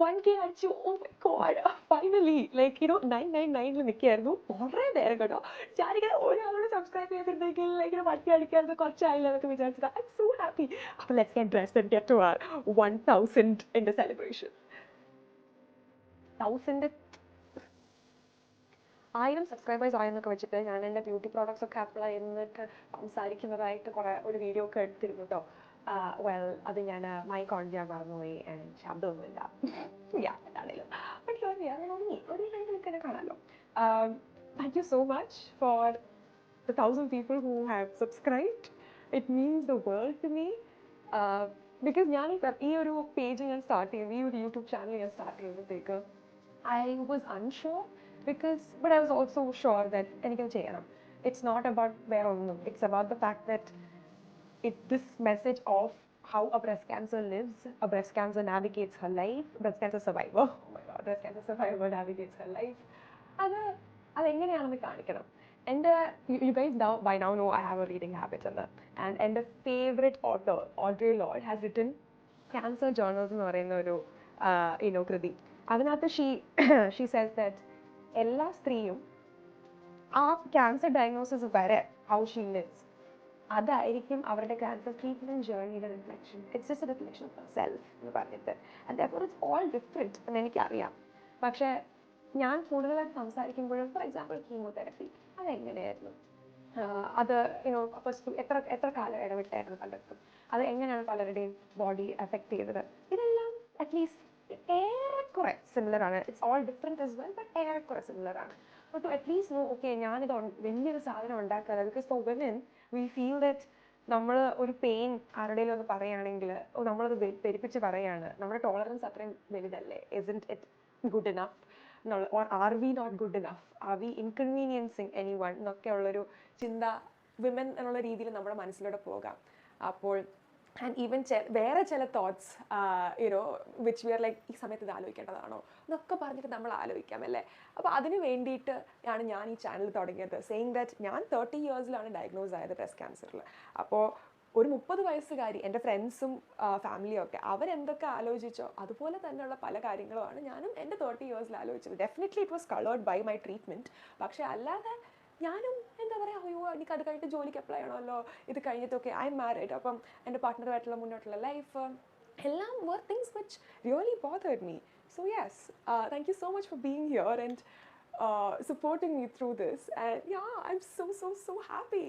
1K അടിച്ചു. Oh my God, finally. Like, 999 നിൽക്കുകയായിരുന്നു കുറേ നേരം കേട്ടോ. ഞാനിങ്ങനെ ഒരാളോട് സബ്സ്ക്രൈബ് ചെയ്തിട്ടുണ്ടെങ്കിൽ ഇങ്ങനെ 1K അടിക്കാതെ കുറച്ചായില്ല എന്നൊക്കെ വിചാരിച്ചത്. I'm so happy. അപ്പോൾ let's get dressed and get to our 1000 in the celebration. 1000 subscribers ആയെന്നൊക്കെ വെച്ചിട്ട് ഞാൻ എൻ്റെ ബ്യൂട്ടി പ്രോഡക്ട്സ് ഒക്കെ അപ്ലൈ ചെയ്തിട്ട് സംസാരിക്കുന്നതായിട്ട് ഒരു വീഡിയോ ഒക്കെ എടുത്തിരുന്നു കേട്ടോ. വെൽ അത് ഞാൻ മൈക്ക് ഓൺ ചെയ്യാൻ മറന്നുപോയി ആൻഡ് ശബ്ദമൊന്നുമില്ല. എന്താണേലും ഒരു തന്നെ കാണാമല്ലോ. Thank you so much for the 1000 people who have subscribed. It means the world to me. Because ഞാൻ ഈ ഒരു പേജ് ഞാൻ സ്റ്റാർട്ട് ചെയ്തു, ഈ ഒരു യൂട്യൂബ് ചാനൽ ഞാൻ start ചെയ്തപ്പോഴത്തേക്ക് I was unsure but I was also sure that എനിക്കത് ചെയ്യണം. It's not about വേറെ ഒന്നും. It's about the fact that this message of how a breast cancer lives, a breast cancer navigates her life, breast cancer survivor, oh my God, breast cancer survivor navigates her life. അതെങ്ങനെയാണെന്ന് കാണിക്കണം. You guys by now know I have a reading habit and എൻ്റെ favorite author, Audre Lorde, has written Cancer Journals എന്ന് പറയുന്ന ഒരു കൃതി. അതിനകത്ത് she says that എല്ലാ സ്ത്രീയും ആ ക്യാൻസർ ഡയഗ്നോസിസ് വരെ how she lives അതായിരിക്കും അവരുടെ ക്യാൻസർ ട്രീറ്റ്മെന്റ് ജേർണിയുടെ reflection. It's just a reflection of self എന്ന് പറഞ്ഞിട്ട്. And therefore it's all different എന്ന് എനിക്കറിയാം. പക്ഷേ ഞാൻ കൂടുതലായിട്ട് സംസാരിക്കുമ്പോഴും ഫോർ എക്സാമ്പിൾ കീമോതെറപ്പി അതെങ്ങനെയായിരുന്നു, അത് ഫസ്റ്റ് എത്ര കാലം ഇടവിട്ടായിരുന്നു പലർക്കും, അത് എങ്ങനെയാണ് പലരുടെയും ബോഡി എഫക്ട് ചെയ്തത്, ഇതെല്ലാം അറ്റ്ലീസ്റ്റ് ഏറെക്കുറെ സിമിലർ ആണ്. It's all different as well but ഏറെക്കുറെ സിമിലർ ആണ്. ടു അറ്റ്ലീസ്റ്റ് നോ ഓക്കെ ഞാനിത് വലിയൊരു സാധനം ഉണ്ടാക്കാറ്. Because for women we feel that നമ്മൾ ഒരു പെയിൻ ആരുടെയും ഒന്ന് പറയുകയാണെങ്കിൽ നമ്മളത് പെരുപ്പിച്ച് പറയുകയാണ്, നമ്മുടെ ടോളറൻസ് അത്രയും വലുതല്ലേ, isn't it good enough, or are we not good enough, are we inconveniencing anyone എന്നൊക്കെ ഉള്ളൊരു ചിന്ത വിമൻ എന്നുള്ള രീതിയിൽ നമ്മുടെ മനസ്സിലൂടെ പോകാം. അപ്പോൾ ആൻഡ് ഈവൻ വേറെ ചില thoughts which we are like ഈ സമയത്ത് ഇത് ആലോചിക്കേണ്ടതാണോ എന്നൊക്കെ പറഞ്ഞിട്ട് നമ്മൾ ആലോചിക്കാം അല്ലേ. അപ്പോൾ അതിന് വേണ്ടിയിട്ട് ആണ് ഞാൻ ഈ ചാനൽ തുടങ്ങിയത്, സെയിങ് ദാറ്റ് ഞാൻ 30 ഇയേഴ്സിലാണ് ഡയഗ്നോസ് ആയത് ബ്രസ്റ്റ് ക്യാൻസറിൽ. അപ്പോൾ ഒരു 30 വയസ്സുകാരി എൻ്റെ ഫ്രണ്ട്സും ഫാമിലിയും ഒക്കെ അവരെന്തൊക്കെ ആലോചിച്ചോ അതുപോലെ തന്നെയുള്ള പല കാര്യങ്ങളുമാണ് ഞാനും എൻ്റെ 30 ഇയേഴ്സിൽ ആലോചിച്ചത്. Definitely it was coloured by my treatment. പക്ഷേ അല്ലാതെ ഞാനും എന്താ പറയുക, അയ്യോ എനിക്ക് അത് കഴിഞ്ഞിട്ട് ജോലിക്ക് അപ്ലൈ ചെയ്യണമല്ലോ, ഇത് കഴിഞ്ഞിട്ടൊക്കെ ഐ എം മാരിഡ്, അപ്പം എൻ്റെ പാർട്ട്ണറുമായിട്ടുള്ള മുന്നോട്ടുള്ള ലൈഫ് എല്ലാം were things which really bothered me. So yes, thank you so much for being here and supporting me through this. And yeah, I'm so happy.